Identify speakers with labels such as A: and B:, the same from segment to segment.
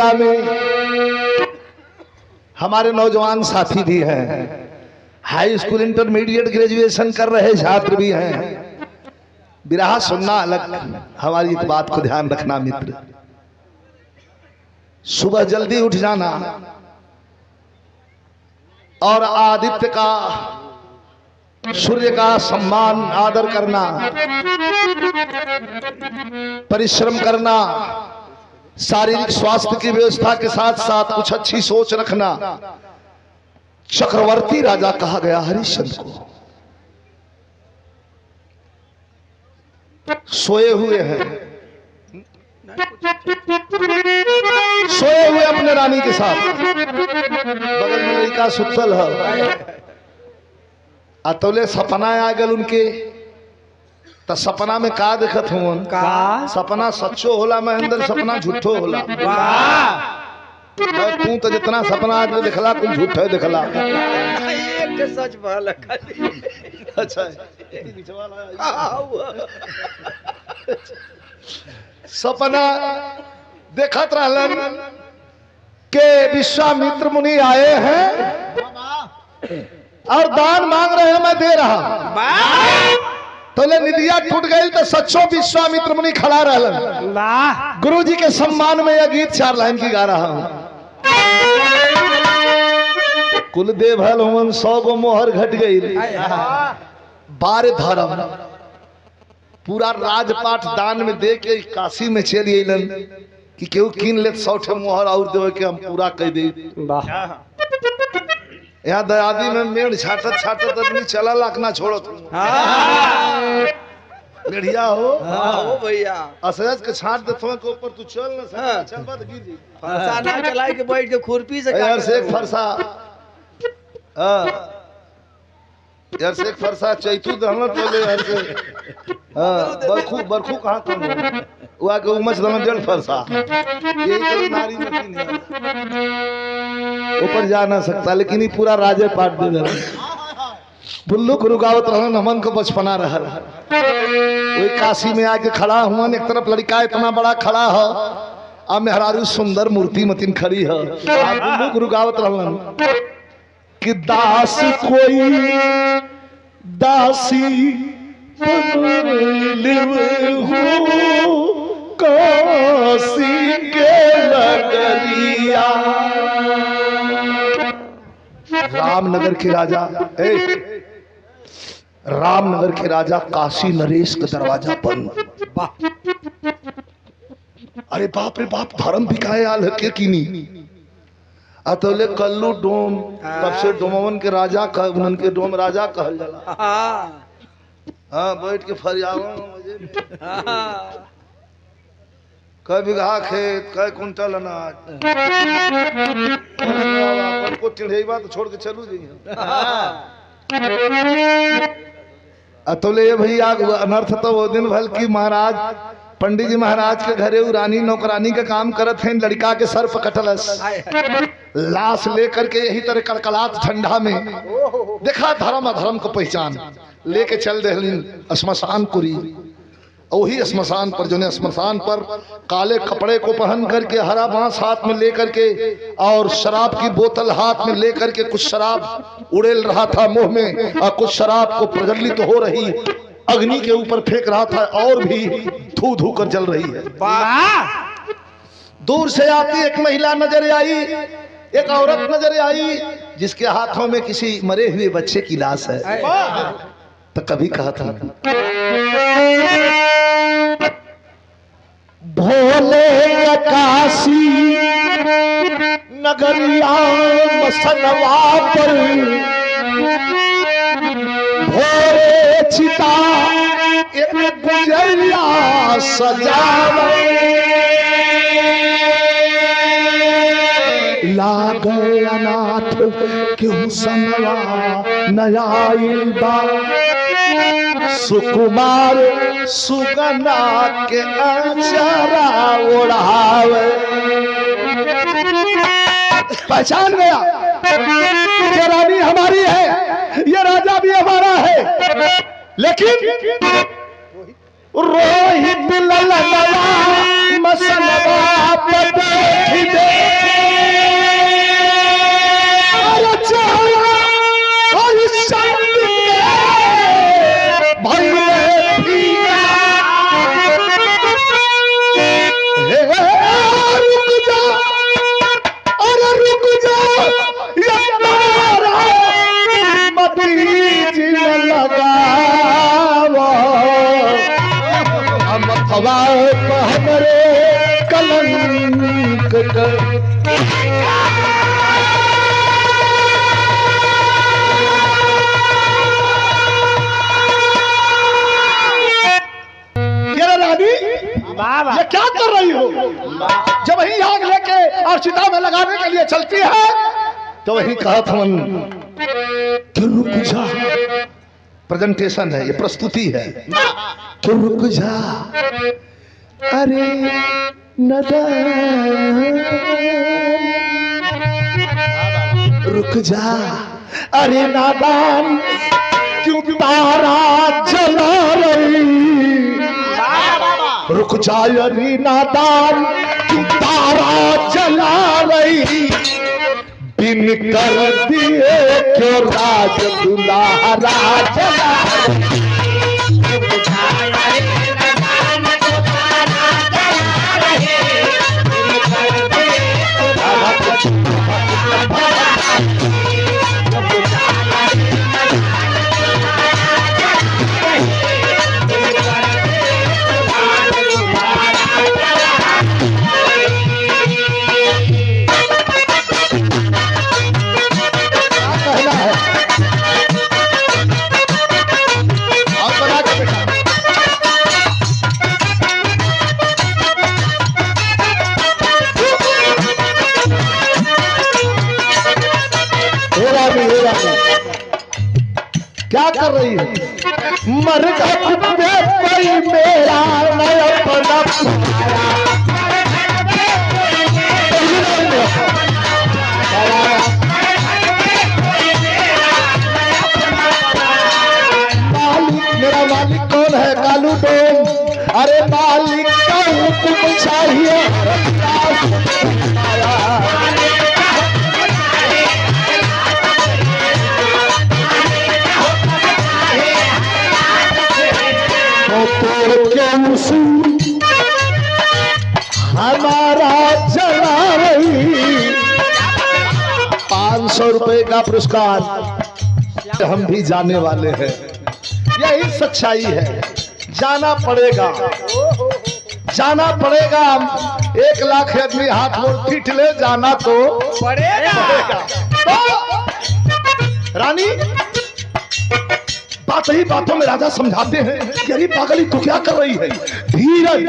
A: मेला में हमारे नौजवान साथी भी हैं, हाई स्कूल इंटरमीडिएट ग्रेजुएशन कर रहे छात्र भी हैं। बिरहा सुनना अलग, हमारी एक बात को ध्यान रखना मित्र, सुबह जल्दी उठ जाना और आदित्य का, सूर्य का सम्मान आदर करना, परिश्रम करना, शारीरिक स्वास्थ्य की व्यवस्था के साथ साथ कुछ अच्छी सोच रखना। चक्रवर्ती राजा कहा गया हरिश्चंद्र को। सोए हुए हैं, सोए हुए अपने रानी के साथ, बगल में लड़का सुतल है। अतौले सपना आ गल उनके, तो सपना में का देखत हूँ का? सपना सच्चो होला महेंद्र, सपना झूठो होला। तू तो जितना सपना आज दिखला कुछ झूठो दिखला।
B: एक सच वाला
A: अच्छा सपना देखत रहलन के विश्वामित्र मुनि आए हैं और दान मांग रहे हैं, मैं दे रहा। तो ले निदिया टूट गई तो सच्चो विश्वामित्र मुनि खड़ा रहलन। गुरु जी के सम्मान में यह गीत 4 लाइन की गा रहा हूं। कुलदेव हल हुन 100 गो मोहर घट गई, 12 धर्म पूरा राजपाट दान में दे के काशी में चल अलन कि केहू कीन ले 100 ठे मोहर और देवे के हम पूरा कह दे। यहाँ दयादी में मेड़ छाटत छाटत आदमी चला लाखना छोड़त मेढ़िया हो
B: भैया
A: असरज के छाट देतो के ऊपर तू चल न सक, चल बात गिर जी
B: फरसा ना चलाए के बैठ के खुरपी से
A: यार से एक फरसा, हां यार से एक फरसा चैतू दहन तोले यार से, हां बरखू कहां कौन हुआ के उमच दम 1.5 फरसा, यही तो नारी मतीन है, ऊपर जा ना सकता, लेकिन ये पूरा राजे पाट दे दे। बुल्लू गुरु गावत रहन, हमन को बचपना रहल। वही काशी में आके खड़ा हुआ, एक तरफ लड़का इतना बड़ा खड़ा हो, आ मेहरारू सुंदर मूर्ति मतीन खड़ी है। बुल्लू गुरु गावत रहन कि दास कोई दासी लिव हो काशी के नगरिया। रामनगर के राजा, रामनगर के राजा काशी नरेश का दरवाजा बंद। अरे बाप रे बाप, धर्म बिकाए आल है के कीनी। अतोले कल्लू डोम, तब से डोमवन के राजा उनके डोम राजा कहल जाला। हाँ बैठ के फरियावन मुझे कई बीघा खेत, कई कुंटल अनाज, को टिढ़ेबा तो छोड़ के चलू जाइए। अतोले भैया अनर्थ तो वो दिन भल की महाराज पंडित जी महाराज के घरे रानी नौकरानी का काम करत हैं, लड़का के सर पर कटलस, लाश लेकर के यही तरह कड़कड़ात ठंडा में देखा धर्म अधर्म को पहचान लेके चल दहलीन श्मशानपुरी। वही श्मशान पर, जो ने श्मशान पर काले कपड़े को पहन करके, हरा बांस हाथ में लेकर के और शराब की बोतल हाथ में लेकर के, कुछ शराब उड़ेल रहा था मुंह में और कुछ शराब को प्रज्वलित हो रही अग्नि के ऊपर फेंक रहा था और भी धू धू कर जल रही है। दूर से आती एक महिला नजर आई, एक औरत नजर आई जिसके हाथों में किसी मरे हुए बच्चे की लाश है। तो कभी कहा था भोले काशी नगरिया मसनवा पर भोरे चिता एक गुजरिया सजावे, लागे अनाथ क्यों संगवा नयाइल बा, सुकुमार सुगना के अचारा ओढ़ावे। पहचान गया ये रानी हमारी है, ये राजा भी हमारा है, लेकिन रोहित ललनवा मसलवा देखी दे अरे चारा और संग भाई भैया रुक जा अरे रुक जा मदीज लगावा हम हवाए हमरे कलंक कर ये क्या कर रही हो? जब वही आग लेके और चिता में लगाने के लिए चलती है तो वही कहा था कि रुक जा। प्रेजेंटेशन है, ये प्रस्तुति है। तो रुक जा अरे नदान रुक जा अरे नादान क्यों तारा जला रही रुक जा अरे नादान क्यों तारा जला रही बिन कर दिए क्यों राज दुलारा जला क्या कर रही है? मर गई मेरा अपना मालिक मेरा मालिक कौन है? कालू डोम। अरे मालिक का हुक्म चाहिए हमारा जला रही 500 रुपए का पुरस्कार हम भी जाने वाले हैं। यही सच्चाई है, जाना पड़ेगा जाना पड़ेगा। 1 लाख आदमी हाथ मोड़ पीट ले, जाना तो पड़ेगा। तो रानी बात ही बातों में राजा समझाते हैं कि अरे पागली तू क्या कर रही है? धीरज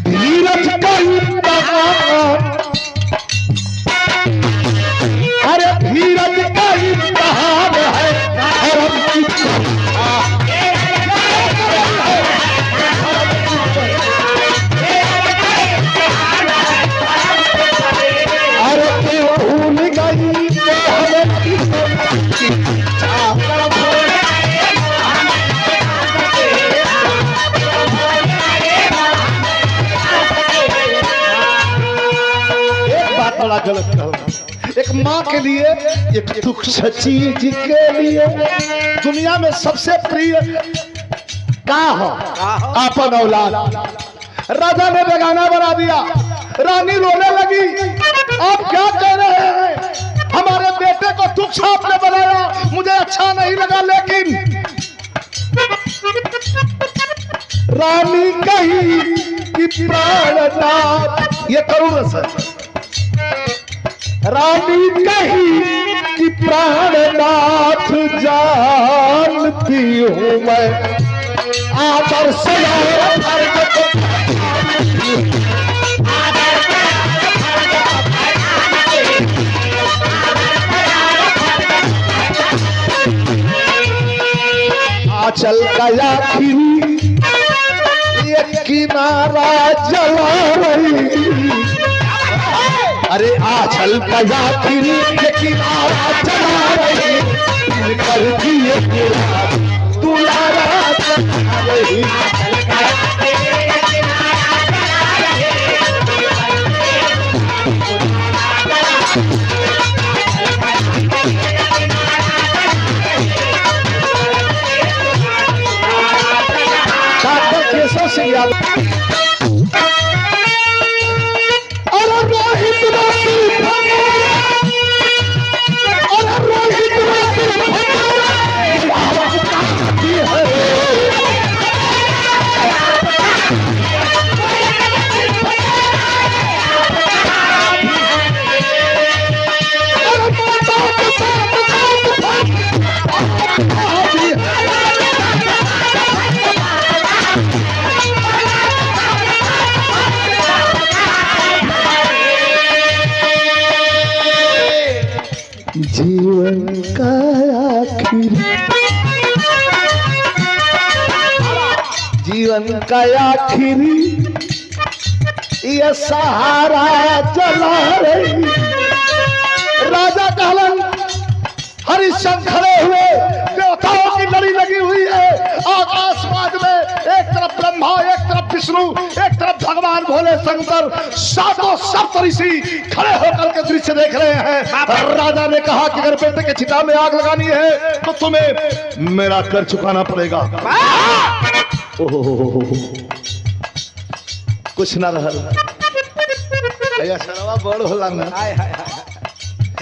A: धीरज का इम्तिहान, अरे धीरज का इम्तिहान है अरे तू भूल गई बड़ा गलत कहना। एक माँ के लिए, एक तुच्छ चीज के लिए दुनिया में सबसे प्रिय का हो अपन औलाद। राजा ने बेगाना बना दिया, रानी रोने लगी। आप क्या कह रहे हैं? हमारे बेटे को तुच्छ आपने बनाया, मुझे अच्छा नहीं लगा। लेकिन रानी कही कि प्राणनाथ, ये करुण रस है। रानी कही कि प्राणनाथ जानती हूँ मैं आदर से आंचल गया ये किनारा जला रही। अरे आंचल गया ये किनारा जला रही, कर दिए दुलारा जला रही। जीवन का आखिरी, जीवन का आखिरी ये सहारा चला रही। राजा कहलन हरिश्चंद्र खड़े हुए, देवताओं की लड़ी लगी हुई है आकाश मार्ग में, एक तरफ ब्रह्मा, एक तरफ विष्णु, एक तरफ भगवान भोले शंकर, सातों सप्त ऋषि खड़े होकर के दृश्य देख रहे हैं। राजा ने कहा कि अगर बेटे के चिता में आग लगानी है तो तुम्हें मेरा कर चुकाना पड़ेगा। ओहो कुछ ना रहा शराबा बड़ होला ना,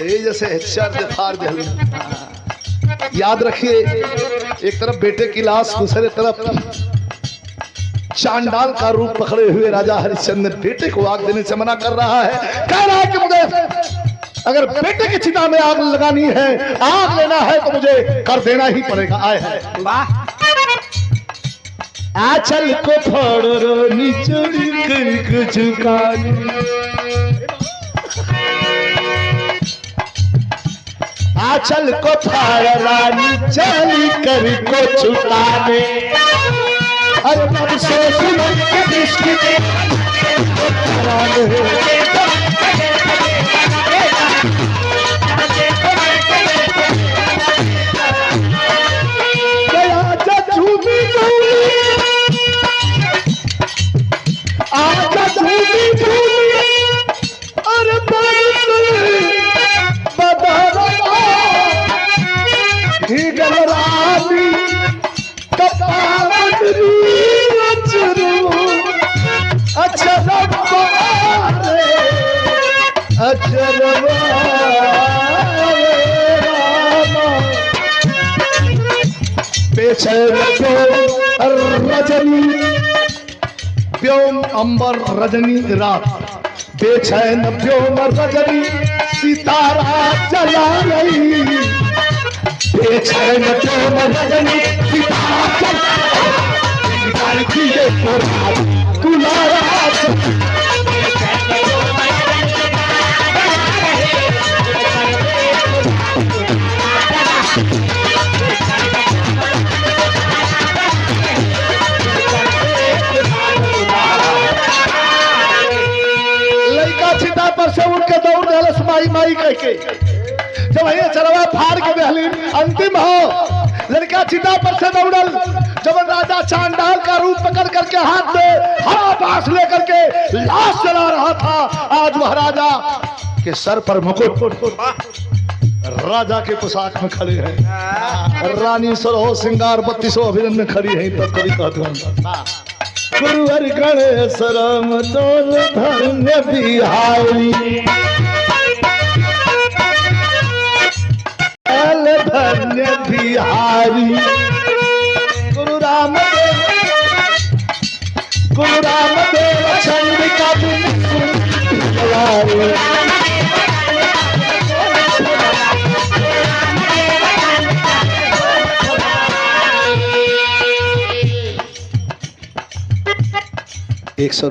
A: जैसे फाड़ दे। याद रखिए, एक तरफ बेटे की लाश, दूसरे तरफ चांडाल का रूप पकड़े हुए राजा हरिश्चंद्र बेटे को आग देने से मना कर रहा है। कह रहा है कि मुझे अगर बेटे की चिता में आग लगानी है, आग लेना है तो मुझे कर देना ही पड़ेगा। आए है आचल को फोड़ो निचोड़ी कर झुकानी, आचल को फाड़ रानी चली कर को छुटाने। अरे अब से सुनो के दृष्टि रजनी व्योम अंबर रजनी रात, बेचैन व्योम रजनी सितारा जला रही, बेचैन व्योम रजनी सितारा जला चिता पर से उठ के दौड़ दे माई माई कह के। जब ये चरवा फाड़ के दहली अंतिम हो, लड़का चिता पर से दौड़ल। जब राजा चांडाल का रूप पकड़ करके हाथ में हरा बांस लेकर के लाश चला रहा था, आज वह राजा के सर पर मुकुट, राजा के पोशाक में खड़े हैं। रानी 16 श्रृंगार 32 अभिनंदन में खड़ी है। तब कभी कहते गुरुवर गणेश राम तोल धन्य बिहारी, धन्य बिहारी। गुरु रामदेव चंद्रिका ₹100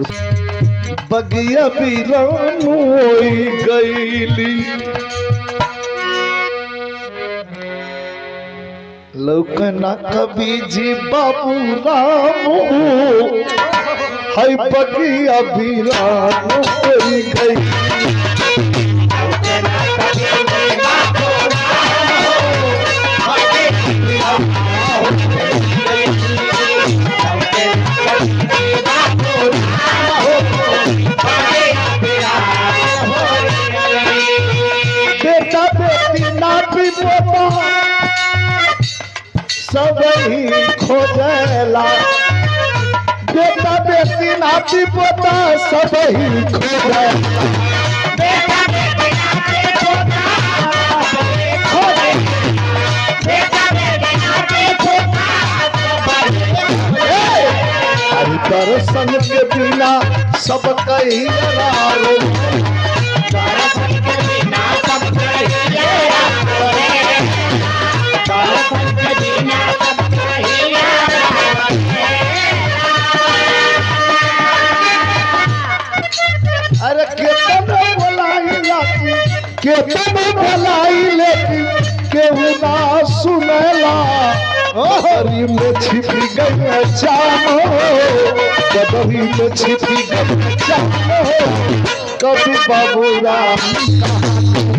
A: बगिया बीरान होई गईली, लौकना कभी जी बाबू राम है, बगिया बीरान होई गई। बेटा बेटी नाती पोता सब ही खोजला, बेटा बेटी नाती पोता सब ही खोजला, बेटा बेटी नाती पोता बेटा बेटी नाती पोता हरि दर्शन के बिना सब कहीं यारो, दर्शन के बिना सब कहीं यारो, दर्शन के बिना सब कहीं यारो। अरे कितना बोलाई लाती के तुम भलाई लेकिन केहू ना सुनेला बदरी में छिपी गई जानो बदरी में छिपी गई जानो कभी बाबू राम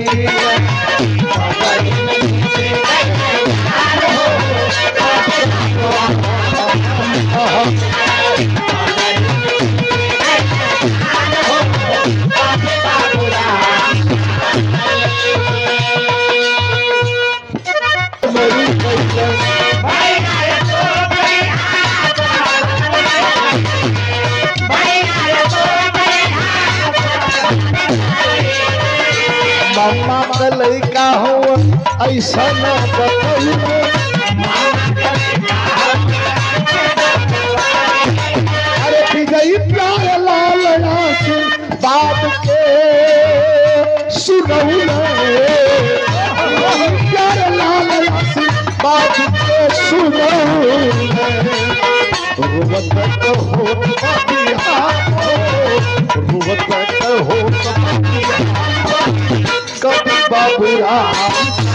A: मामा का लड़का हो ऐसा न बताइए अरे विजयी प्यार लाल से बात के सुनऊ प्यार लाल से बात के सुनऊ रुवत हो रुवत हो कभी बाबू राम